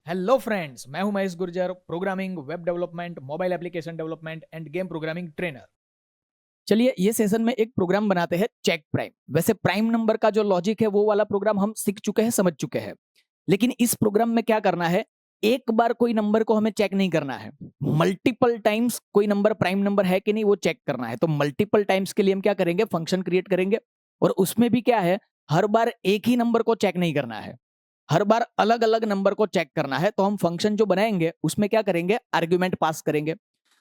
Hello friends, मैं हूं Mahesh Gurjar, programming, web development, mobile application development end game programming trainer. चलिए ये सेशन में एक प्रोग्राम बनाते हैं चेक प्राइम। वैसे प्राइम नंबर का जो लॉजिक है वो वाला प्रोग्राम हम सीख चुके हैं, समझ चुके हैं। लेकिन इस प्रोग्राम में क्या करना है, एक बार कोई नंबर को हमें चेक नहीं करना है, मल्टीपल टाइम्स कोई नंबर प्राइम नंबर है कि नहीं वो चेक करना है। तो मल्टीपल टाइम्स के लिए हम क्या करेंगे, फंक्शन क्रिएट करेंगे। और उसमें भी क्या है, हर बार एक ही नंबर को चेक नहीं करना है, हर बार अलग अलग नंबर को चेक करना है। तो हम फंक्शन जो बनाएंगे उसमें क्या करेंगे, आर्ग्यूमेंट पास करेंगे।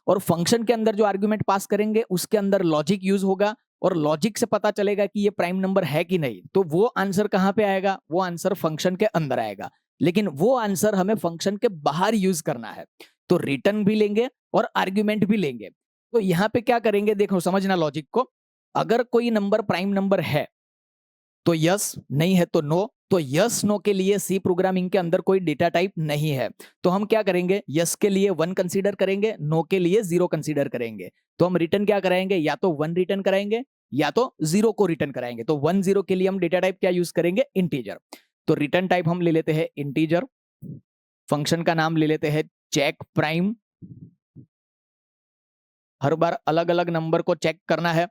और फंक्शन के अंदर जो आर्ग्यूमेंट पास करेंगे उसके अंदर लॉजिक यूज होगा, और लॉजिक से पता चलेगा कि ये प्राइम नंबर है कि नहीं। तो वो आंसर कहां पे आएगा, वो आंसर फंक्शन के अंदर आएगा। लेकिन वो आंसर हमें फंक्शन के बाहर यूज करना है। तो रिटर्न भी लेंगे और आर्ग्यूमेंट भी लेंगे। तो यहां पे क्या करेंगे, देखो समझना लॉजिक को। अगर कोई नंबर प्राइम नंबर है तो यस, नहीं है तो नो। तो यस नो के लिए सी प्रोग्रामिंग के अंदर कोई डेटा टाइप नहीं है। तो हम क्या करेंगे, यस के लिए 1 कंसीडर करेंगे, नो के लिए 0 कंसीडर करेंगे। तो हम रिटर्न क्या कराएंगे, या तो 1 रिटर्न कराएंगे या तो 0 को रिटर्न कराएंगे। तो 1 0 के लिए हम डेटा टाइप क्या यूज करेंगे, इंटीजर। तो रिटर्न टाइप हम ले लेते हैं इंटीजर। फंक्शन का नाम ले लेते हैं चेक प्राइम। हर बार अलग अलग नंबर को चेक करना है।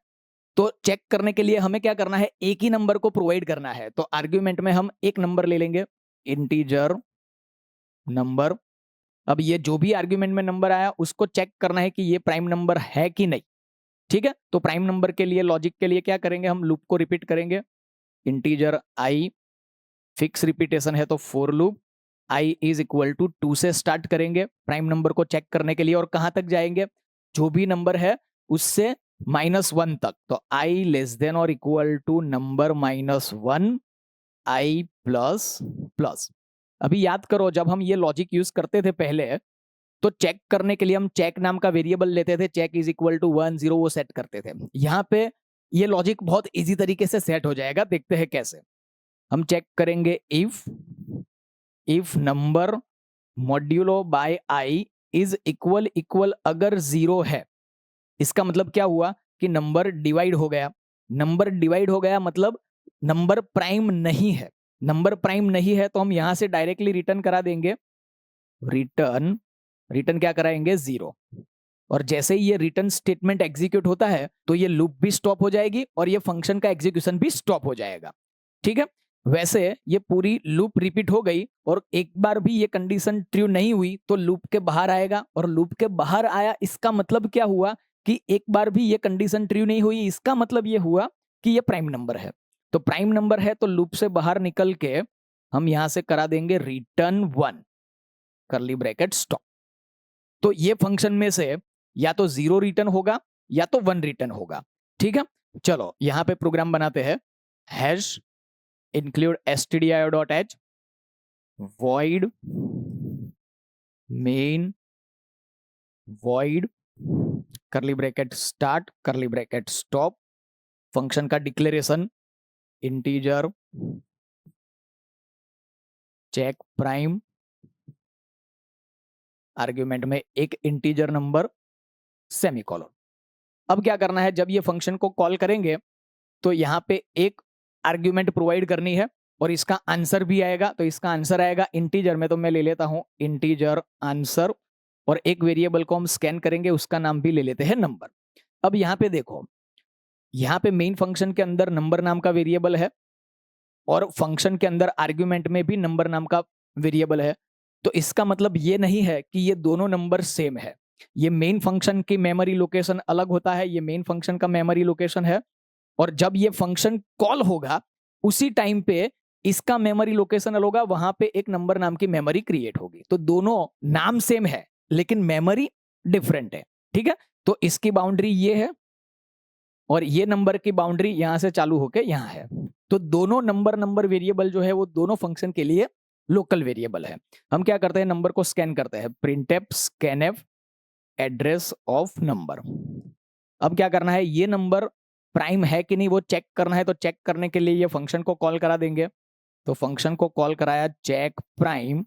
तो चेक करने के लिए हमें क्या करना है, एक ही नंबर को प्रोवाइड करना है। तो आर्ग्यूमेंट में हम एक नंबर ले लेंगे, इंटीजर नंबर। अब ये जो भी आर्ग्यूमेंट में नंबर आया उसको चेक करना है कि ये प्राइम नंबर है कि नहीं। ठीक है, तो प्राइम नंबर के लिए लॉजिक के लिए क्या करेंगे, हम लूप को रिपीट करेंगे। इंटीजर आई, फिक्स रिपीटेशन है तो for loop. I is equal to 2 से स्टार्ट करेंगे प्राइम नंबर को चेक करने के लिए, और कहां तक जाएंगे, जो भी नंबर है उससे -1 तक। तो आई लेस देन और equal to number -1, i plus plus. अभी याद करो, जब हम ये लॉजिक यूज करते थे पहले, तो चेक करने के लिए हम चेक नाम का वेरिएबल लेते थे, चेक इज इक्वल टू 1 0 वो सेट करते थे। यहाँ पे ये लॉजिक बहुत इजी तरीके से सेट हो जाएगा, देखते हैं कैसे। हम चेक करेंगे if number modulo by i is equal equal अगर 0 है, इसका मतलब क्या हुआ कि नंबर डिवाइड हो गया। नंबर डिवाइड हो गया मतलब नंबर प्राइम नहीं है। नंबर प्राइम नहीं है तो हम यहां से डायरेक्टली रिटर्न करा देंगे, रिटर्न। रिटर्न क्या कराएंगे, 0। और जैसे ही ये रिटर्न स्टेटमेंट एग्जीक्यूट होता है तो ये लूप भी स्टॉप हो जाएगी और ये फंक्शन का एग्जीक्यूशन भी स्टॉप हो जाएगा। ठीक है, वैसे ये पूरी लूप रिपीट हो गई और एक बार भी ये कंडीशन ट्रू नहीं हुई तो लूप के बाहर आएगा। और लूप के बाहर आया, इसका मतलब क्या हुआ कि एक बार भी ये कंडीशन ट्रू नहीं हुई, इसका मतलब ये हुआ कि ये प्राइम नंबर है। तो प्राइम नंबर है तो लूप से बाहर निकल के हम यहां से करा देंगे रिटर्न 1, करली ब्रैकेट स्टॉप। तो ये फंक्शन में से या तो 0 रिटर्न होगा या तो 1 रिटर्न होगा। ठीक है, चलो यहां पे प्रोग्राम बनाते हैं। Hash include stdio.h void main void curly bracket start curly bracket stop. Function का declaration integer check prime, argument में एक इंटीजर नंबर, सेमीकोलन। अब क्या करना है, जब ये फंक्शन को कॉल करेंगे तो यहाँ पे एक आर्ग्यूमेंट प्रोवाइड करनी है और इसका आंसर भी आएगा। तो इसका आंसर आएगा इंटीजर में, तो मैं ले लेता हूं इंटीजर आंसर। और एक वेरिएबल को हम स्कैन करेंगे, उसका नाम भी ले लेते हैं नंबर। अब यहाँ पे देखो, यहाँ पे मेन फंक्शन के अंदर नंबर नाम का वेरिएबल है और फंक्शन के अंदर आर्ग्यूमेंट में भी नंबर नाम का वेरिएबल है। तो इसका मतलब ये नहीं है कि ये दोनों नंबर सेम है। ये मेन फंक्शन की मेमोरी लोकेशन अलग होता है, ये मेन फंक्शन का मेमोरी लोकेशन है। और जब ये फंक्शन कॉल होगा उसी टाइम पे इसका मेमोरी लोकेशन अलग होगा, वहां पे एक नंबर नाम की मेमोरी क्रिएट होगी। तो दोनों नाम सेम है लेकिन मेमोरी डिफरेंट है। ठीक है, तो इसकी बाउंड्री ये है और ये नंबर की बाउंड्री यहां से चालू होके यहां है। तो दोनों नंबर नंबर वेरिएबल जो है वो दोनों फंक्शन के लिए लोकल वेरिएबल है। हम क्या करते हैं, नंबर को स्कैन करते हैं, printf scanf address of number. अब क्या करना है, ये नंबर प्राइम है कि नहीं वो चेक करना है। तो चेक करने के लिए ये फंक्शन को कॉल करा देंगे। तो फंक्शन को कॉल कराया चेक प्राइम,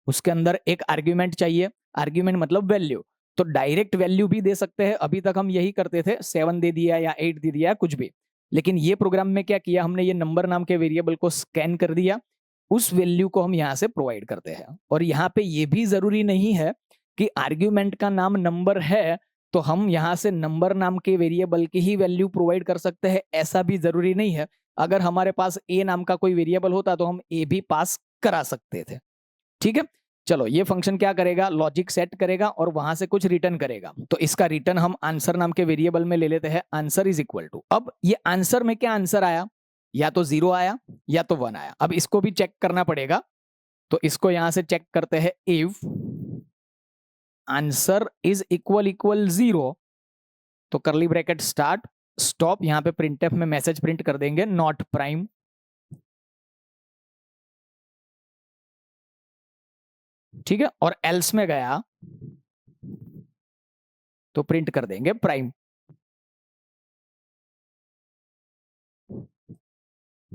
उसके अंदर एक आर्ग्यूमेंट चाहिए। आर्ग्यूमेंट मतलब वैल्यू, तो डायरेक्ट वैल्यू भी दे सकते हैं। अभी तक हम यही करते थे, 7 दे दिया या 8 दे दिया कुछ भी। लेकिन ये प्रोग्राम में क्या किया हमने, ये नंबर नाम के वेरिएबल को स्कैन कर दिया, उस वैल्यू को हम यहाँ से प्रोवाइड करते हैं। और यहाँ पे ये भी जरूरी नहीं है कि आर्ग्यूमेंट का नाम नंबर है तो हम यहाँ से नंबर नाम के वेरिएबल की ही वैल्यू प्रोवाइड कर सकते हैं, ऐसा भी जरूरी नहीं है। अगर हमारे पास ए नाम का कोई वेरिएबल होता तो हम ए भी पास करा सकते थे। ठीक है, चलो ये फंक्शन क्या करेगा, लॉजिक सेट करेगा और वहां से कुछ रिटर्न करेगा। तो इसका रिटर्न हम आंसर नाम के वेरिएबल में ले लेते हैं, आंसर इज इक्वल टू। अब ये आंसर में क्या आंसर आया, या तो 0 आया या तो 1 आया। अब इसको भी चेक करना पड़ेगा, तो इसको यहां से चेक करते हैं। इफ आंसर इज इक्वल 0 तो करली ब्रैकेट स्टार्ट स्टॉप, यहां पे प्रिंटफ में मैसेज प्रिंट कर देंगे नॉट प्राइम। ठीक है, और एल्स में गया तो प्रिंट कर देंगे प्राइम।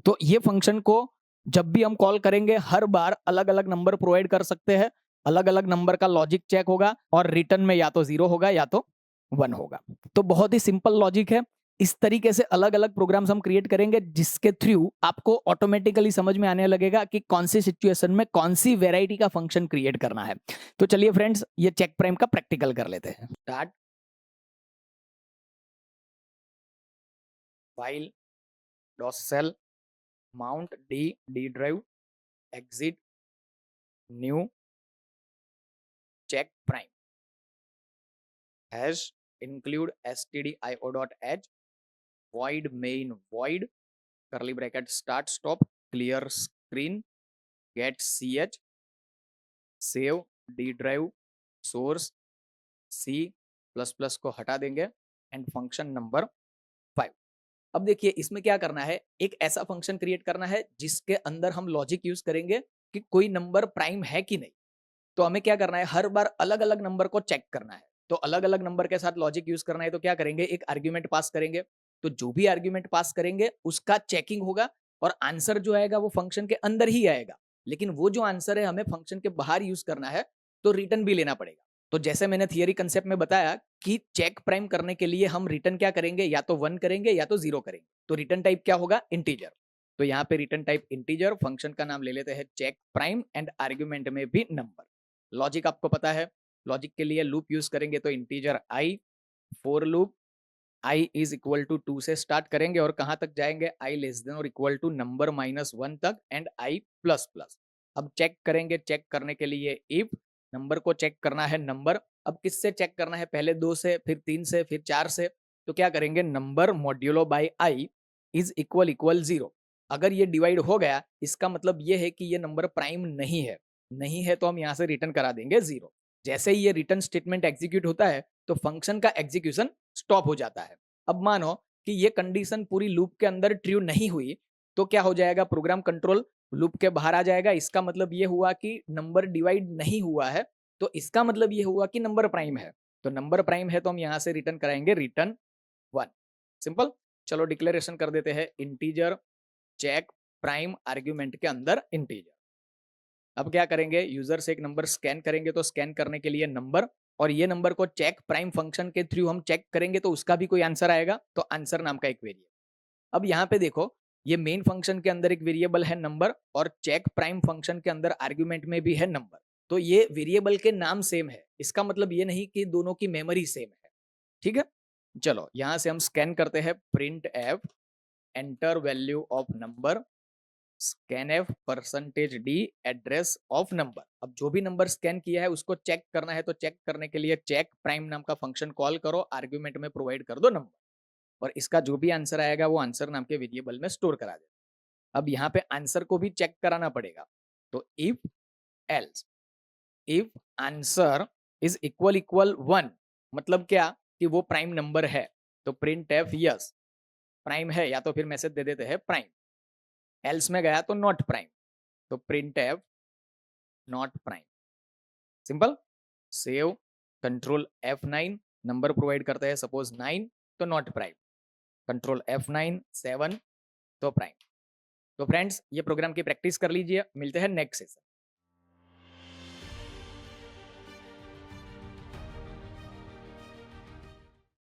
तो ये फंक्शन को जब भी हम कॉल करेंगे हर बार अलग अलग नंबर प्रोवाइड कर सकते हैं, अलग अलग नंबर का लॉजिक चेक होगा और रिटर्न में या तो 0 होगा या तो 1 होगा। तो बहुत ही सिंपल लॉजिक है। इस तरीके से अलग अलग प्रोग्राम्स हम क्रिएट करेंगे जिसके थ्रू आपको ऑटोमेटिकली समझ में आने लगेगा कि कौन सी सिचुएशन में कौन सी वेराइटी का फंक्शन क्रिएट करना है। तो चलिए फ्रेंड्स, ये चेक प्राइम का प्रैक्टिकल कर लेते हैं। Start file dot cell mount D drive exit new check prime hash include stdio.h void main void curly bracket start stop clear screen get ch save d drive source c plus plus को हटा देंगे and function number 5। अब देखिए इसमें क्या करना है, एक ऐसा फंक्शन क्रिएट करना है जिसके अंदर हम लॉजिक यूज करेंगे कि कोई नंबर प्राइम है कि नहीं। तो हमें क्या करना है, हर बार अलग अलग नंबर को चेक करना है। तो अलग अलग नंबर के साथ लॉजिक यूज करना है तो क्या करेंगे, एक आर्ग्यूमेंट पास करेंगे। तो जो भी आर्ग्यूमेंट पास करेंगे उसका चेकिंग होगा और आंसर जो आएगा वो फंक्शन के अंदर ही आएगा। लेकिन वो जो आंसर है हमें फंक्शन के बाहर यूज करना है तो रिटर्न भी लेना पड़ेगा। तो जैसे मैंने थियरी कंसेप्ट में बताया कि चेक प्राइम करने के लिए हम रिटर्न क्या करेंगे, या तो 1 करेंगे या तो 0 करेंगे। तो रिटर्न टाइप क्या होगा, इंटीजर। तो यहाँ पे रिटर्न टाइप इंटीजर, फंक्शन का नाम ले लेते हैं चेक प्राइम एंड आर्ग्यूमेंट में भी नंबर। लॉजिक आपको पता है, लॉजिक के लिए लूप यूज करेंगे तो integer i, for loop i is equal to 2 से स्टार्ट करेंगे और कहां तक जाएंगे, i लेस देन और इक्वल टू नंबर -1 तक एंड i प्लस प्लस। अब चेक करेंगे, चेक करने के लिए इफ नंबर को चेक करना है नंबर। अब किससे चेक करना है, पहले 2 से, फिर 3 से, फिर 4 से। तो क्या करेंगे, number modulo by i is equal 0। अगर ये डिवाइड हो गया इसका मतलब ये है कि ये नंबर प्राइम नहीं है। नहीं है तो हम यहाँ से रिटर्न करा देंगे 0। जैसे ही ये रिटर्न स्टेटमेंट एग्जीक्यूट होता है तो फंक्शन का एग्जीक्यूशन स्टॉप हो जाता है। अब मानो कि ये कंडीशन पूरी लूप के अंदर ट्रू नहीं हुई तो क्या हो जाएगा, प्रोग्राम कंट्रोल लूप के बाहर आ जाएगा। इसका मतलब ये हुआ कि नंबर डिवाइड नहीं हुआ है, तो इसका मतलब ये हुआ कि नंबर प्राइम है। तो नंबर प्राइम है तो हम यहां से रिटर्न कराएंगे रिटर्न 1। सिंपल। चलो डिक्लेरेशन कर देते हैं इंटीजर चेक प्राइम आर्ग्यूमेंट के अंदर इंटीजर। अब क्या करेंगे, यूजर से एक नंबर स्कैन करेंगे तो स्कैन करने के लिए नंबर, और ये नंबर को चेक प्राइम फंक्शन के थ्रू हम चेक करेंगे तो उसका भी कोई आंसर आएगा, तो आंसर नाम का एक वेरिएबल। अब यहाँ पे देखो ये मेन फंक्शन के अंदर एक वेरिएबल है नंबर और चेक प्राइम फंक्शन के अंदर आर्ग्यूमेंट में भी है नंबर। तो ये वेरिएबल के नाम सेम है, इसका मतलब ये नहीं कि दोनों की मेमोरी सेम है। ठीक है, चलो यहां से हम स्कैन करते हैं print F enter value of number scanf percentage D address of number. अब जो भी नंबर स्कैन किया है उसको चेक करना है, तो चेक करने के लिए चेक प्राइम नाम का फंक्शन कॉल करो, आर्ग्यूमेंट में प्रोवाइड कर दो नंबर और इसका जो भी आंसर आएगा वो आंसर नाम के वेरिएबल में स्टोर करा दे। अब यहाँ पे आंसर को भी चेक कराना पड़ेगा, तो if else if answer is equal 1 मतलब क्या कि वो प्राइम नंबर है, तो प्रिंट एफ यस प्राइम है, या तो फिर मैसेज दे देते हैं प्राइम। एल्स में गया तो नॉट प्राइम, तो print F not prime. Simple. Save control F9 number provide करते हैं सपोज 9 तो नॉट प्राइम, कंट्रोल F9 7 तो प्राइम। तो फ्रेंड्स ये प्रोग्राम की प्रैक्टिस कर लीजिए, मिलते हैं नेक्स्ट सेशन।